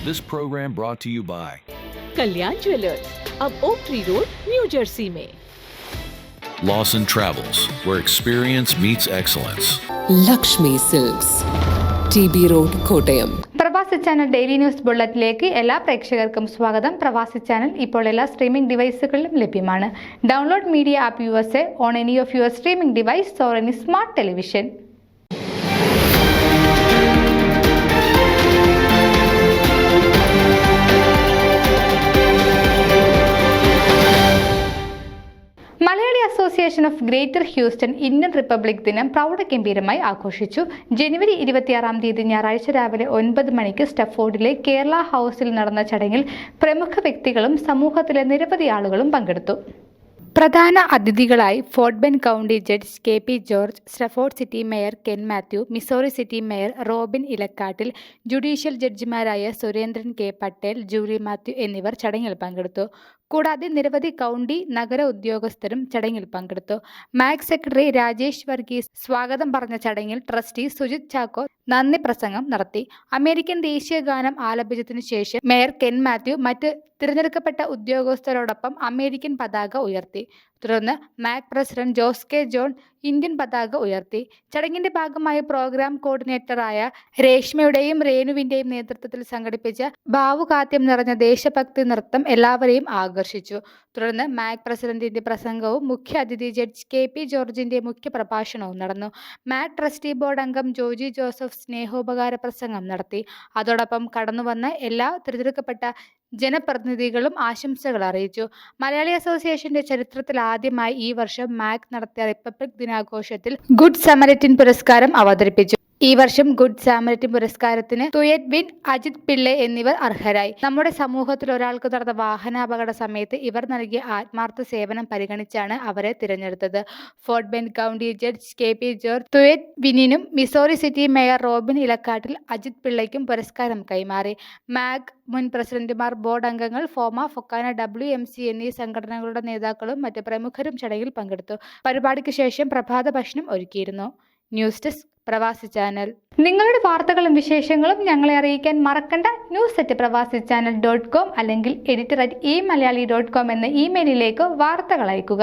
This program brought to you by Kalyan jewellers, अब Oak Tree Road, New Jersey में। Lawson Travels, where experience meets excellence. Lakshmi silks, TB road, Kottayam. Pravasi channel daily news ബുള്ളറ്റിലേക്ക് എല്ലാ പ്രേക്ഷകർക്കും സ്വാഗതം. പ്രവാസി channel ഇപ്പോൾ എല്ലാ streaming ഡിവൈസുകളിലും ലഭ്യമാണ്. Download media app USA on any of your streaming device or any smart television. Malayali association of greater Houston Indian republic ദിനം പ്രൗഢഗംഭീരമായി ആഘോഷിച്ചു. ജനുവരി 26 ഞായറാഴ്ച രാവിലെ 9 മണിക്ക് സ്റ്റഫോർഡിലെ കേരള ഹൗസിൽ നടന്ന ചടങ്ങിൽ പ്രമുഖ വ്യക്തികളും സമൂഹത്തിലെ നിരവധി ആളുകളും പങ്കെടുത്തു. പ്രധാന അതിഥികളായി Fort Bend County judge KP George, Stafford city mayor Ken Mathew, Missouri City mayor Robin Elakkattil, judicial ജഡ്ജിമാരായ Surendran K. Patel, Julie Mathew എന്നിവർ ചടങ്ങിൽ പങ്കെടുത്തു. കൂടാതെ നിരവധി കൗണ്ടി നഗര ഉദ്യോഗസ്ഥരും ചടങ്ങിൽ പങ്കെടുത്തു. മാക് സെക്രട്ടറി രാജേഷ് വർഗീസ് സ്വാഗതം പറഞ്ഞ ചടങ്ങിൽ ട്രസ്റ്റി സുജിത് ചാക്കോ നന്ദി പ്രസംഗം നടത്തി. അമേരിക്കൻ ദേശീയ ഗാനം ആലപിച്ചതിനു ശേഷം മേയർ കെൻ മാത്യു മറ്റ് തിരഞ്ഞെടുക്കപ്പെട്ട ഉദ്യോഗസ്ഥരോടൊപ്പം അമേരിക്കൻ പതാക ഉയർത്തി. തുടർന്ന് Mac president Jose K. John Indian പതാക ഉയർത്തി. ചടങ്ങിന്റെ ഭാഗമായി പ്രോഗ്രാം കോർഡിനേറ്ററായ രേഷ്മയുടെയും രേണുവിന്റെയും നേതൃത്വത്തിൽ സംഘടിപ്പിച്ച ഭാവുകാത്യം നിറഞ്ഞ ദേശഭക്തി നൃത്തം എല്ലാവരെയും ആകർഷിച്ചു. തുടർന്ന് മാക് പ്രസിഡന്റിന്റെ പ്രസംഗവും മുഖ്യ അതിഥി ജഡ്ജ് KP ജോർജിന്റെ മുഖ്യ പ്രഭാഷണവും നടന്നു. മാക് ട്രസ്റ്റി ബോർഡ് അംഗം ജോജി ജോസഫ് സ്നേഹോപകാര പ്രസംഗം നടത്തി. അതോടൊപ്പം കടന്നുവന്ന എല്ലാ തിരഞ്ഞെടുക്കപ്പെട്ട ജനപ്രതിനിധികളും ആശംസകൾ അറിയിച്ചു. മലയാളി അസോസിയേഷന്റെ ചരിത്രത്തിൽ ആദ്യമായി ഈ വർഷം മാക് നടത്തിയ റിപ്പബ്ലിക് ദിനാഘോഷത്തിൽ ഗുഡ് സമരിറ്റൻ പുരസ്കാരം അവതരിപ്പിച്ചു. ഈ വർഷം ഗുഡ് സാമരിറ്റൻ പുരസ്കാരത്തിന് തുയറ്റ് വിൻ, അജിത് പിള്ളെ എന്നിവർ അർഹരായി. നമ്മുടെ സമൂഹത്തിൽ ഒരാൾക്ക് നടന്ന വാഹനാപകട സമയത്ത് ഇവർ നൽകിയ ആത്മാർത്ഥ സേവനം പരിഗണിച്ചാണ് അവരെ തിരഞ്ഞെടുത്തത്. Fort Bend County judge KP George തുയറ്റ് വിനിനും Missouri City mayor Robin Elakkattil, Ajith പിള്ളയ്ക്കും പുരസ്കാരം കൈമാറി. മാക് മുൻ പ്രസിഡന്റുമാർ, ബോർഡ് അംഗങ്ങൾ, ഫോമ, ഫൊക്കാന, WMC എന്നീ സംഘടനകളുടെ നേതാക്കളും മറ്റ് പ്രമുഖരും ചടങ്ങിൽ പങ്കെടുത്തു. പരിപാടിക്ക് ശേഷം പ്രഭാത ഭക്ഷണം ഒരുക്കിയിരുന്നു. ന്യൂസ് ഡെസ്ക് പ്രവാസി ചാനൽ. നിങ്ങളുടെ വാർത്തകളും വിശേഷങ്ങളും ഞങ്ങളെ അറിയിക്കാൻ മറക്കണ്ട. news@pravasichannel.com അല്ലെങ്കിൽ editor@eMalayali.com എന്ന ഇമെയിലിലേക്ക് വാർത്തകൾ അയക്കുക.